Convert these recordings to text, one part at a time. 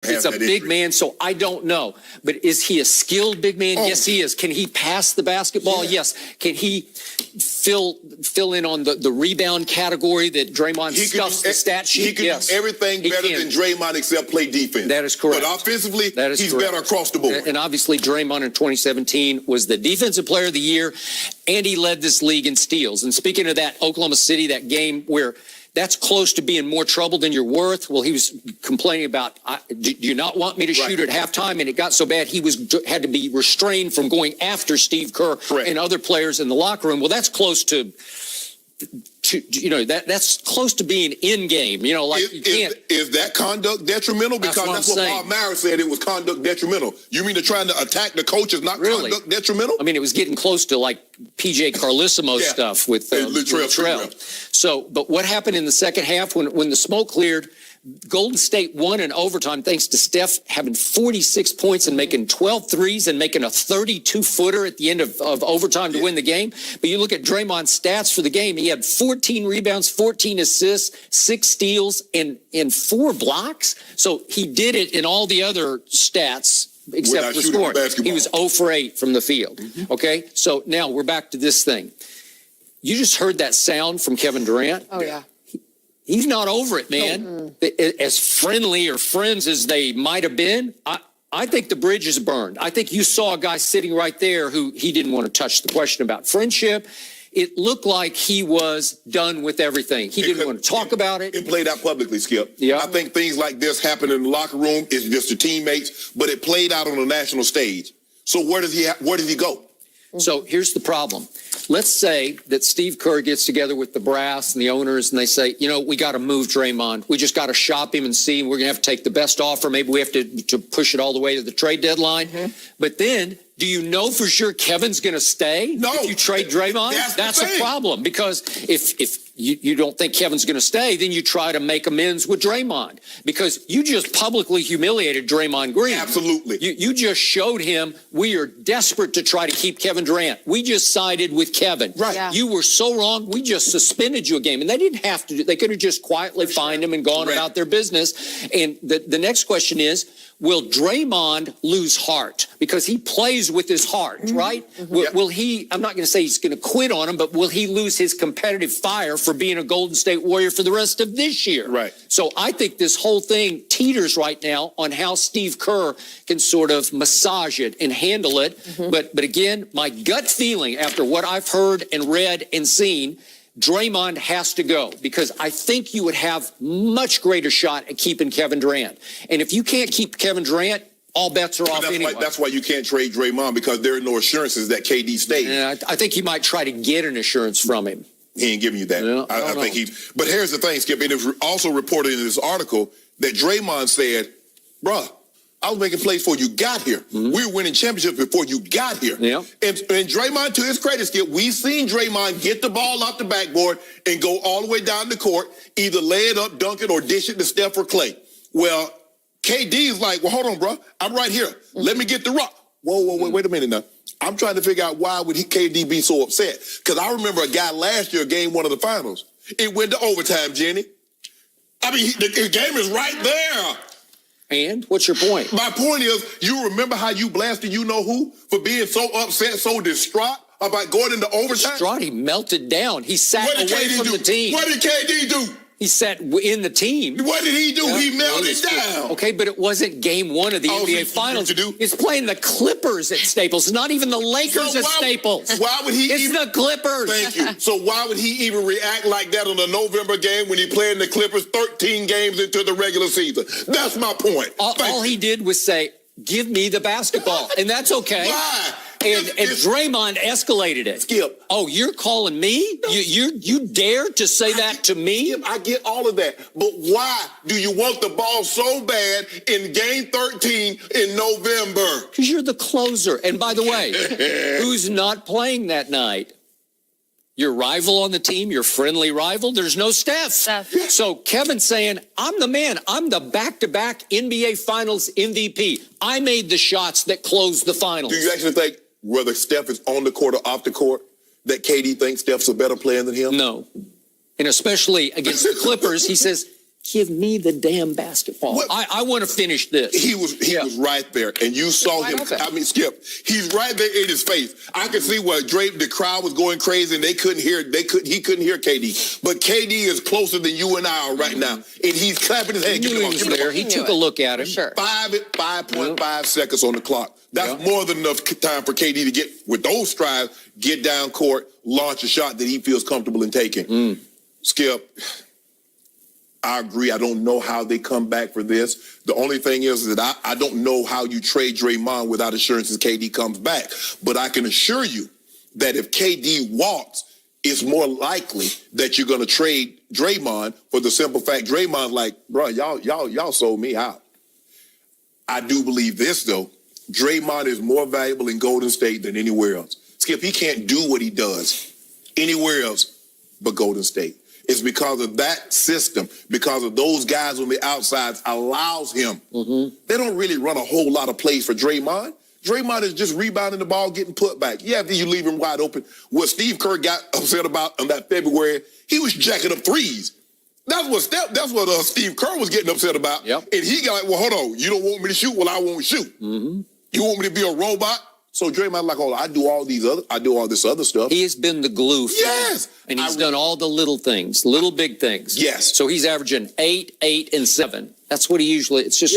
It's a big man, so I don't know. But is he a skilled big man? Yes, he is. Can he pass the basketball? Yes. Can he fill in on the rebound category that Draymond stuffs the stat sheet? He can do everything better than Draymond except play defense. That is correct. But offensively, he's correct. better across the board. And obviously, Draymond in 2017 was the Defensive Player of the Year, and he led this league in steals. And speaking of that, Oklahoma City, that game where that's close to being more trouble than you're worth. Well, he was complaining about, do you not want me to shoot at halftime? And it got so bad he had to be restrained from going after Steve Kerr and other players in the locker room. Well, that's close to that's close to being in game. You can't. Is that conduct detrimental? Because that's what Bob Mara said. It was conduct detrimental. You mean trying to attack the coach is not conduct detrimental? I mean, it was getting close to like PJ Carlissimo stuff with Latrell. So, but what happened in the second half when the smoke cleared? Golden State won in overtime thanks to Steph having 46 points and making 12 threes and making a 32-footer at the end of overtime to win the game. But you look at Draymond's stats for the game. He had 14 rebounds, 14 assists, 6 steals, and 4 blocks. So he did it in all the other stats except for scoring. He was 0 for 8 from the field. Okay, so now we're back to this thing. You just heard that sound from Kevin Durant. Oh, yeah. He's not over it, man. As friendly or friends as they might have been, I think the bridge is burned. I think you saw a guy sitting right there who he didn't want to touch the question about friendship. It looked like he was done with everything. He didn't want to talk about it. It played out publicly, Skip. Yeah. I think things like this happen in the locker room. It's just the teammates, but it played out on the national stage. So where does he go? So here's the problem. Let's say that Steve Kerr gets together with the brass and the owners and they say, we got to move Draymond. We just got to shop him and see. We're going to have to take the best offer. Maybe we have to push it all the way to the trade deadline. But then, do you know for sure Kevin's going to stay? No. If you trade Draymond? That's a problem because if you don't think Kevin's going to stay, then you try to make amends with Draymond because you just publicly humiliated Draymond Green. Absolutely. You just showed him we are desperate to try to keep Kevin Durant. We just sided with Kevin. Right. Yeah. You were so wrong. We just suspended you a game. And they didn't have to. They could have just quietly fined him and gone about their business. And the next question is, will Draymond lose heart? Because he plays with his heart, right? Will he, I'm not going to say he's going to quit on him, but will he lose his competitive fire for being a Golden State Warrior for the rest of this year? Right. So I think this whole thing teeters right now on how Steve Kerr can sort of massage it and handle it. But again, my gut feeling after what I've heard and read and seen, Draymond has to go because I think you would have much greater shot at keeping Kevin Durant. And if you can't keep Kevin Durant, all bets are off anyway. That's why you can't trade Draymond because there are no assurances that KD stays. Yeah, I think you might try to get an assurance from him. He ain't giving you that. Yeah, I think but here's the thing, Skip. It is also reported in this article that Draymond said, bruh, I was making plays before you got here. We were winning championships before you got here. Yeah. And Draymond, to his credit, Skip, we've seen Draymond get the ball off the backboard and go all the way down the court, either lay it up, dunk it, or dish it to Steph or Clay. Well, KD is like, well, hold on, bro. I'm right here. Let me get the rock. Whoa, wait a minute now. I'm trying to figure out why would KD be so upset? Because I remember a guy last year, game 1 of the finals. It went to overtime, Jenny. I mean, the game is right there. And what's your point? My point is, you remember how you blasted you-know-who for being so upset, so distraught about going into overtime? Distraught, he melted down. He sat away from the team. What did KD do? He sat in the team. What did he do? He melted down. Okay, but it wasn't game 1 of the NBA Finals. He's playing the Clippers at Staples, not even the Lakers at Staples. Why would he? It's the Clippers. Thank you. So why would he even react like that on a November game when he played in the Clippers 13 games into the regular season? That's my point. All he did was say, give me the basketball. And that's okay. Why? And Draymond escalated it. Skip. Oh, you're calling me? No. You dare to say that to me? Skip, I get all of that. But why do you want the ball so bad in game 13 in November? Because you're the closer. And by the way, who's not playing that night? Your rival on the team, your friendly rival, there's no Steph. So Kevin's saying, I'm the man. I'm the back-to-back NBA Finals MVP. I made the shots that closed the finals. Do you actually think whether Steph is on the court or off the court, that KD thinks Steph's a better player than him? No. And especially against the Clippers, he says, Give me the damn basketball. I want to finish this. He was right there, and you saw him. open. I mean, Skip, he's right there in his face. I could see where the crowd was going crazy, and they couldn't hear. He couldn't hear KD, but KD is closer than you and I are right now, and he's clapping his hands. He knew he was there. He took a look at him. Sure. 5.5 seconds on the clock. That's more than enough time for KD to get with those strides, get down court, launch a shot that he feels comfortable in taking. Skip, I agree. I don't know how they come back for this. The only thing is that I don't know how you trade Draymond without assurances KD comes back. But I can assure you that if KD walks, it's more likely that you're going to trade Draymond for the simple fact Draymond's like, bro, y'all sold me out. I do believe this, though. Draymond is more valuable in Golden State than anywhere else. Skip, he can't do what he does anywhere else but Golden State. It's because of that system, because of those guys on the outsides allows him. They don't really run a whole lot of plays for Draymond. Draymond is just rebounding the ball, getting put back. Yeah, then you leave him wide open. What Steve Kerr got upset about on that February, he was jacking up threes. That's what Steve Kerr was getting upset about. Yep. And he got like, well, hold on. You don't want me to shoot? Well, I won't shoot. You want me to be a robot? So Draymond like, oh, I do all this other stuff. He has been the glue for Yes. him. And he's done all the little things, little big things. Yes. So he's averaging 8, and 7. That's what he usually, it's just,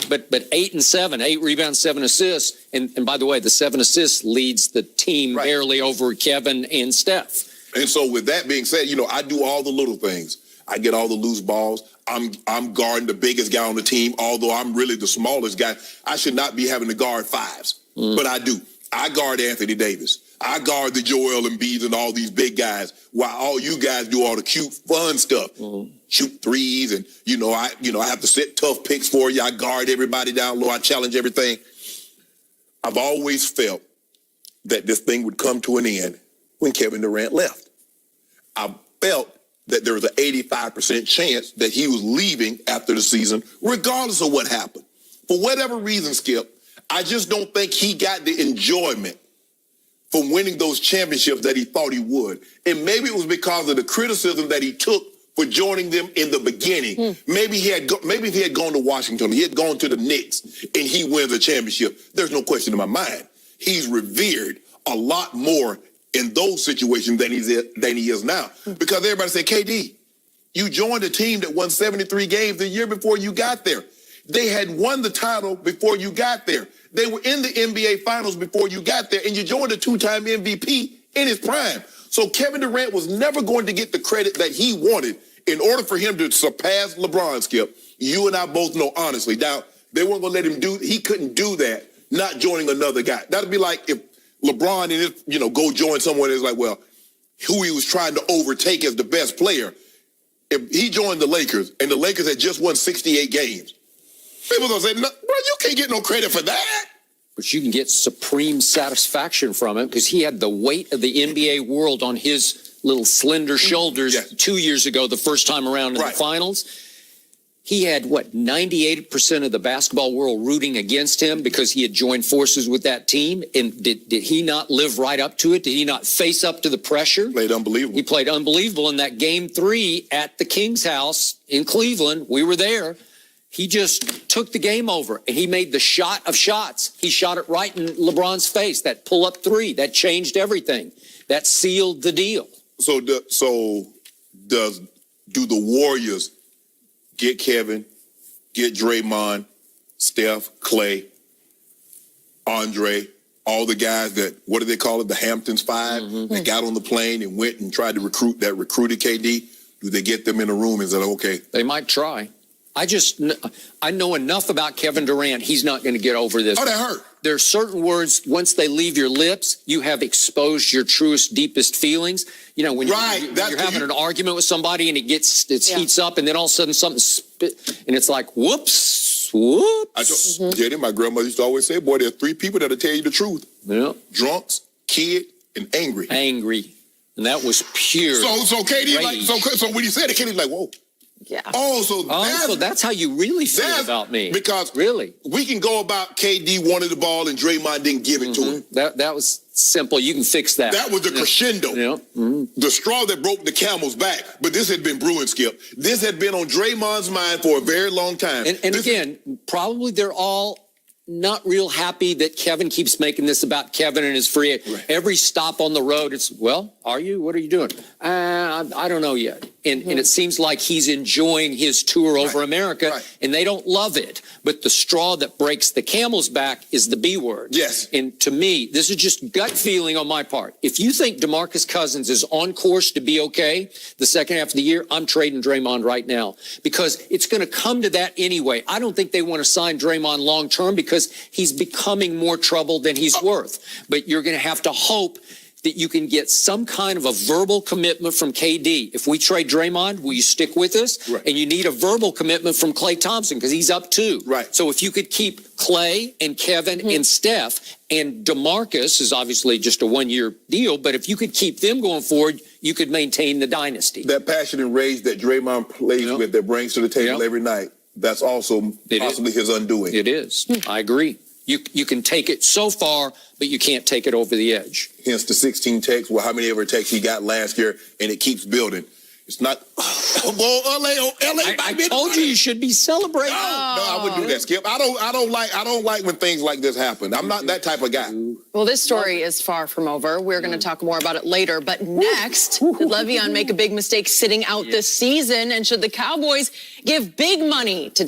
but 8 and 7, 8 rebounds, 7 assists. And by the way, the 7 assists leads the team barely over Kevin and Steph. And so with that being said, I do all the little things. I get all the loose balls. I'm guarding the biggest guy on the team, although I'm really the smallest guy. I should not be having to guard fives, but I do. I guard Anthony Davis. I guard the Joel Embiid and all these big guys, while all you guys do all the cute, fun stuff. Shoot threes, and I have to set tough picks for you. I guard everybody down low. I challenge everything. I've always felt that this thing would come to an end when Kevin Durant left. I felt that there was an 85% chance that he was leaving after the season, regardless of what happened. For whatever reason, Skip, I just don't think he got the enjoyment from winning those championships that he thought he would. And maybe it was because of the criticism that he took for joining them in the beginning. Maybe if he had gone to Washington, he had gone to the Knicks, and he wins a championship. There's no question in my mind. He's revered a lot more in those situations than he is now. Because everybody said, KD, you joined a team that won 73 games the year before you got there. They had won the title before you got there. They were in the NBA Finals before you got there, and you joined a 2-time MVP in his prime. So Kevin Durant was never going to get the credit that he wanted in order for him to surpass LeBron, Skip. You and I both know, honestly. Now, they weren't going to let him he couldn't do that, not joining another guy. That'd be like if LeBron and go join someone that's like, well, who he was trying to overtake as the best player. If he joined the Lakers, and the Lakers had just won 68 games, people gonna say, no, bro, you can't get no credit for that. But you can get supreme satisfaction from it because he had the weight of the NBA world on his little slender shoulders 2 years ago, the first time around in the finals. He had, 98% of the basketball world rooting against him because he had joined forces with that team. And did he not live right up to it? Did he not face up to the pressure? Played unbelievable. He played unbelievable in that Game 3 at the King's house in Cleveland. We were there. He just took the game over, and he made the shot of shots. He shot it right in LeBron's face, that pull-up 3. That changed everything. That sealed the deal. So do the Warriors get Kevin, get Draymond, Steph, Clay, Andre, all the guys that, what do they call it, the Hamptons 5, that got on the plane and went and tried to recruited KD? Do they get them in a room and say, okay? They might try. I know enough about Kevin Durant. He's not going to get over this. Oh, that hurt. There are certain words, once they leave your lips, you have exposed your truest, deepest feelings. When you're having an argument with somebody and it heats up, and then all of a sudden something and it's like, whoops. I told Jenny, my grandmother used to always say, boy, there are 3 people that'll tell you the truth. Yeah. Drunks, kid, and angry. Angry. And that was pure So KD, rage. so when he said it, KD's like, whoa. Yeah. Oh, so that's how you really feel about me. Because really, we can go about KD wanted the ball and Draymond didn't give it to him. That was simple. You can fix that. That was the crescendo. Yeah. The straw that broke the camel's back. But this had been brewing, Skip. This had been on Draymond's mind for a very long time. And again, probably they're all not real happy that Kevin keeps making this about Kevin and his free. Right. Every stop on the road, it's, well, are you? What are you doing? I don't know yet. And it seems like he's enjoying his tour over America, and they don't love it. But the straw that breaks the camel's back is the B word. Yes. And to me, this is just gut feeling on my part. If you think DeMarcus Cousins is on course to be okay the second half of the year, I'm trading Draymond right now because it's going to come to that anyway. I don't think they want to sign Draymond long term because he's becoming more trouble than he's worth. But you're going to have to hope that you can get some kind of a verbal commitment from KD. If we trade Draymond, will you stick with us? Right. And you need a verbal commitment from Klay Thompson because he's up too. Right. So if you could keep Klay and Kevin and Steph, and DeMarcus is obviously just a one-year deal, but if you could keep them going forward, you could maintain the dynasty. That passion and rage that Draymond plays with, that brings to the table every night, that's also possibly his undoing. It is. I agree. You can take it so far, but you can't take it over the edge. Hence the 16 takes, well, how many ever takes he got last year, and it keeps building. It's not, I told you should be celebrating. No, I wouldn't do that, Skip. I don't like when things like this happen. I'm not that type of guy. Well, this story is far from over. We're going to talk more about it later. But next, did Le'Veon make a big mistake sitting out this season? And should the Cowboys give big money to